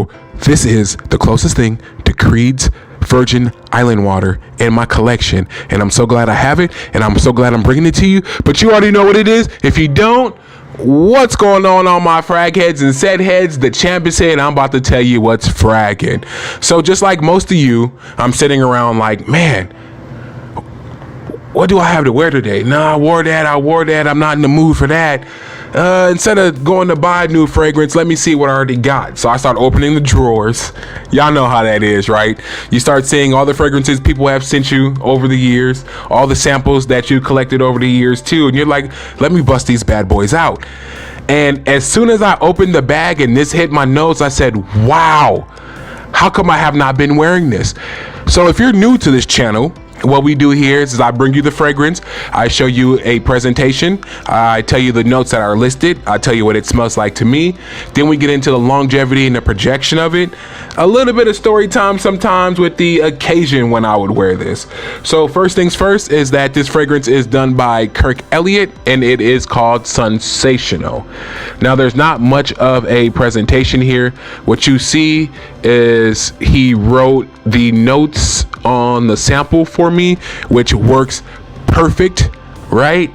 So this is the closest thing to Creed's Virgin Island water in my collection, and I'm so glad I have it, and I'm so glad I'm bringing it to you. But you already know what it is. If you don't, what's going on my frag heads and set heads? The champ is here, and I'm about to tell you what's fragging. So just like most of you, I'm sitting around like, man, what do I have to wear today? Nah, I wore that. I'm not in the mood for that. Instead of going to buy a new fragrance, let me see what I already got. So I start opening the drawers. Y'all know how that is, right? You start seeing all the fragrances people have sent you over the years, all the samples that you collected over the years too. And you're like, let me bust these bad boys out. And as soon as I opened the bag and this hit my nose, I said, wow, how come I have not been wearing this? So if you're new to this channel, what we do here is I bring you the fragrance, I show you a presentation, I tell you the notes that are listed, I tell you what it smells like to me, then we get into the longevity and the projection of it, a little bit of story time sometimes with the occasion when I would wear this. So first things first is that this fragrance is done by Kirk Elliots, and it is called Sunsational. Now there's not much of a presentation here. What you see is he wrote the notes on the sample for me, which works perfect, right?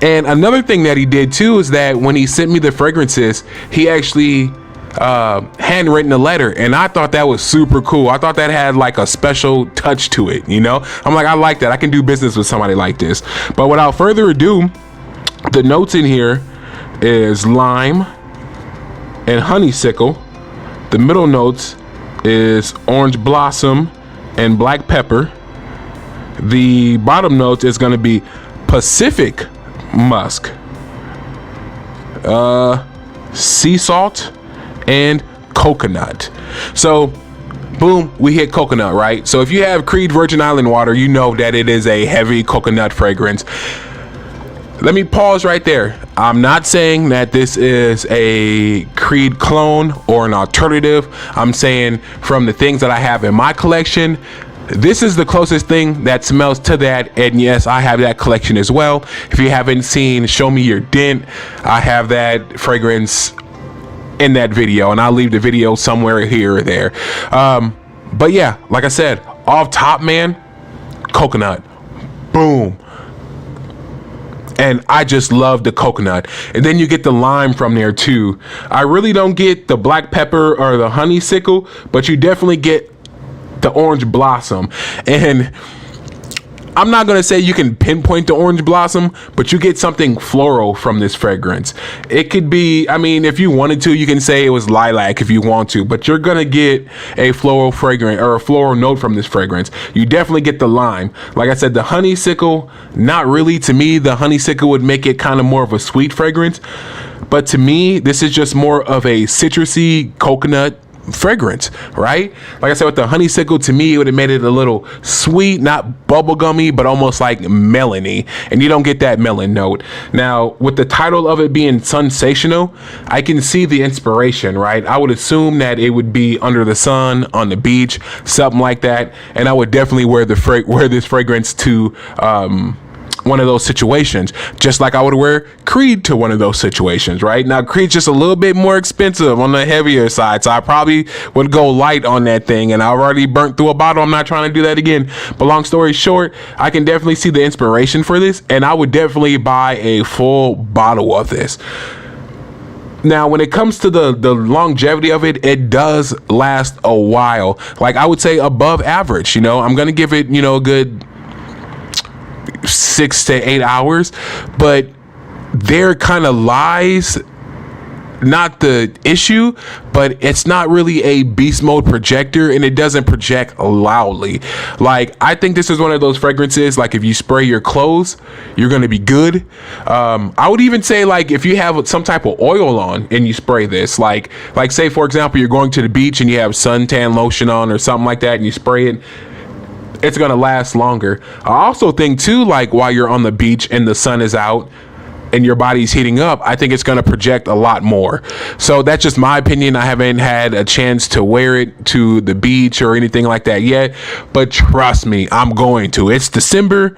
And another thing that he did too is that when he sent me the fragrances, he actually handwritten a letter, and I thought that was super cool. I thought that had like a special touch to it, you know? I'm like, I like that. I can do business with somebody like this. But without further ado, the notes in here is lime and honeysuckle. The middle notes is orange blossom and black pepper. The bottom notes is going to be Pacific musk, sea salt, and coconut. So boom, we hit coconut, right? So if you have Creed Virgin Island water, you know that it is a heavy coconut fragrance. Let me pause right there. I'm not saying that this is a Creed clone or an alternative. I'm saying from the things that I have in my collection, this is the closest thing that smells to that. And yes, I have that collection as well. If you haven't seen Show Me Your Dent, I have that fragrance in that video, and I'll leave the video somewhere here or there. But yeah, like I said, off top, man, coconut, boom. And I just love the coconut. And then you get the lime from there too. I really don't get the black pepper or the honeysuckle, but you definitely get the orange blossom. And I'm not gonna say you can pinpoint the orange blossom, but you get something floral from this fragrance. It could be, I mean, if you wanted to, you can say it was lilac if you want to, but you're gonna get a floral fragrance or a floral note from this fragrance. You definitely get the lime. Like I said, the honeysuckle, not really. To me, the honeysuckle would make it kind of more of a sweet fragrance, but to me, this is just more of a citrusy coconut fragrance, right? Like I said, with the honeysuckle, to me, it would have made it a little sweet, not bubblegummy, but almost like melony, and you don't get that melon note. Now, with the title of it being Sunsational, I can see the inspiration, right? I would assume that it would be under the sun, on the beach, something like that, and I would definitely wear this fragrance to one of those situations, just like I would wear Creed to one of those situations, right? Now, Creed's just a little bit more expensive on the heavier side, so I probably would go light on that thing, and I've already burnt through a bottle. I'm not trying to do that again. But long story short, I can definitely see the inspiration for this, and I would definitely buy a full bottle of this. Now, when it comes to the longevity of it, it does last a while. Like, I would say above average, you know? I'm gonna give it, you know, a good 6 to 8 hours, but there kind of lies not the issue, but it's not really a beast mode projector, and it doesn't project loudly. Like, I think this is one of those fragrances, like if you spray your clothes, you're gonna be good. I would even say, like, if you have some type of oil on and you spray this, like say for example, you're going to the beach and you have suntan lotion on or something like that, and you spray it, it's gonna last longer. I also think too, like while you're on the beach and the sun is out and your body's heating up, I think it's gonna project a lot more. So that's just my opinion. I haven't had a chance to wear it to the beach or anything like that yet, but trust me, I'm going to. It's December.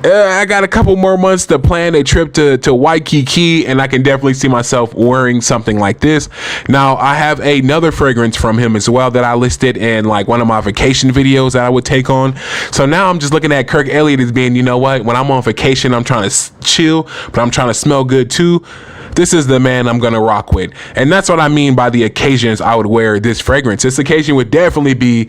I got a couple more months to plan a trip to Waikiki, and I can definitely see myself wearing something like this. Now, I have another fragrance from him as well that I listed in like one of my vacation videos that I would take on. So now I'm just looking at Kirk Elliots as being, you know what, when I'm on vacation, I'm trying to chill, but I'm trying to smell good too. This is the man I'm gonna rock with. And that's what I mean by the occasions I would wear this fragrance. This occasion would definitely be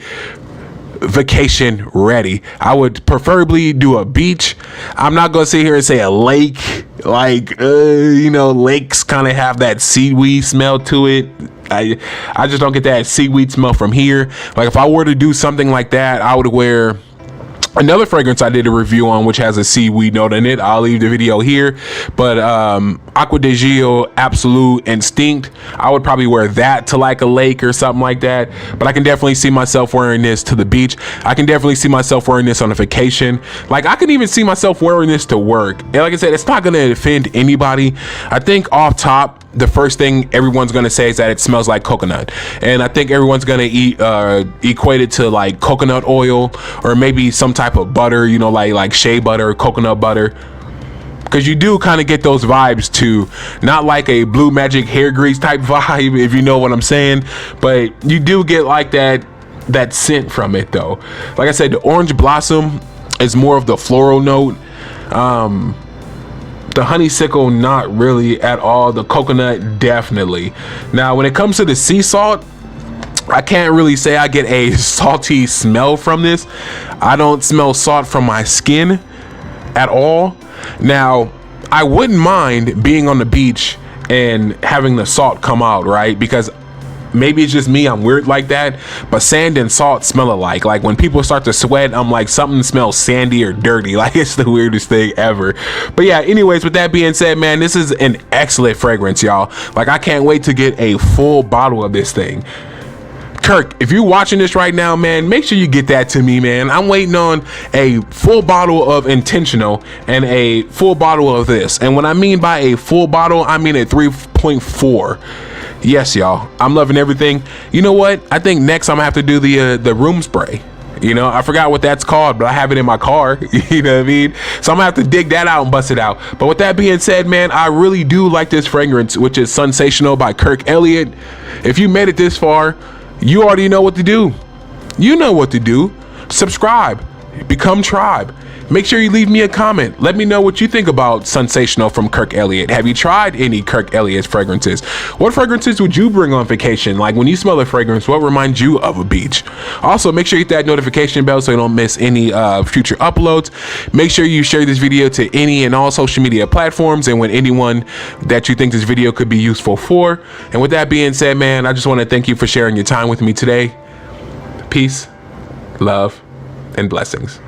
vacation ready. I would preferably do a beach. I'm not gonna sit here and say a lake, like you know, lakes kind of have that seaweed smell to it. I just don't get that seaweed smell from here. Like if I were to do something like that, I would wear another fragrance I did a review on, which has a seaweed note in it. I'll leave the video here. But Aqua de Gio Absolute Instinct, I would probably wear that to like a lake or something like that. But I can definitely see myself wearing this to the beach. I can definitely see myself wearing this on a vacation. Like I can even see myself wearing this to work. And like I said, it's not going to offend anybody. I think off top, the first thing everyone's gonna say is that it smells like coconut, and I think everyone's gonna equate it to like coconut oil or maybe some type of butter, you know, like shea butter, coconut butter, because you do kind of get those vibes too. Not like a Blue Magic hair grease type vibe, if you know what I'm saying, but you do get like that scent from it though. Like I said, the orange blossom is more of the floral note. The honeysuckle, not really at all. The coconut, definitely. Now, when it comes to the sea salt, I can't really say I get a salty smell from this. I don't smell salt from my skin at all. Now, I wouldn't mind being on the beach and having the salt come out, right? Because maybe it's just me, I'm weird like that, but sand and salt smell alike. Like when people start to sweat, I'm like, something smells sandy or dirty. Like it's the weirdest thing ever. But yeah, anyways, with that being said, man, this is an excellent fragrance, y'all. Like I can't wait to get a full bottle of this thing. Kirk, if you're watching this right now, man, make sure you get that to me, man. I'm waiting on a full bottle of Intentional and a full bottle of this. And when I mean by a full bottle, I mean a 3.4. Yes, y'all, I'm loving everything. You know what? I think next I'm gonna have to do the room spray. You know, I forgot what that's called, but I have it in my car. You know what I mean? So I'm gonna have to dig that out and bust it out. But with that being said, man, I really do like this fragrance, which is Sunsational by Kirk Elliots. If you made it this far, you already know what to do. You know what to do. Subscribe, become tribe. Make sure you leave me a comment. Let me know what you think about Sunsational from Kirk Elliots. Have you tried any Kirk Elliots fragrances? What fragrances would you bring on vacation? Like when you smell a fragrance, what reminds you of a beach? Also, make sure you hit that notification bell so you don't miss any future uploads. Make sure you share this video to any and all social media platforms and with anyone that you think this video could be useful for. And with that being said, man, I just want to thank you for sharing your time with me today. Peace, love, and blessings.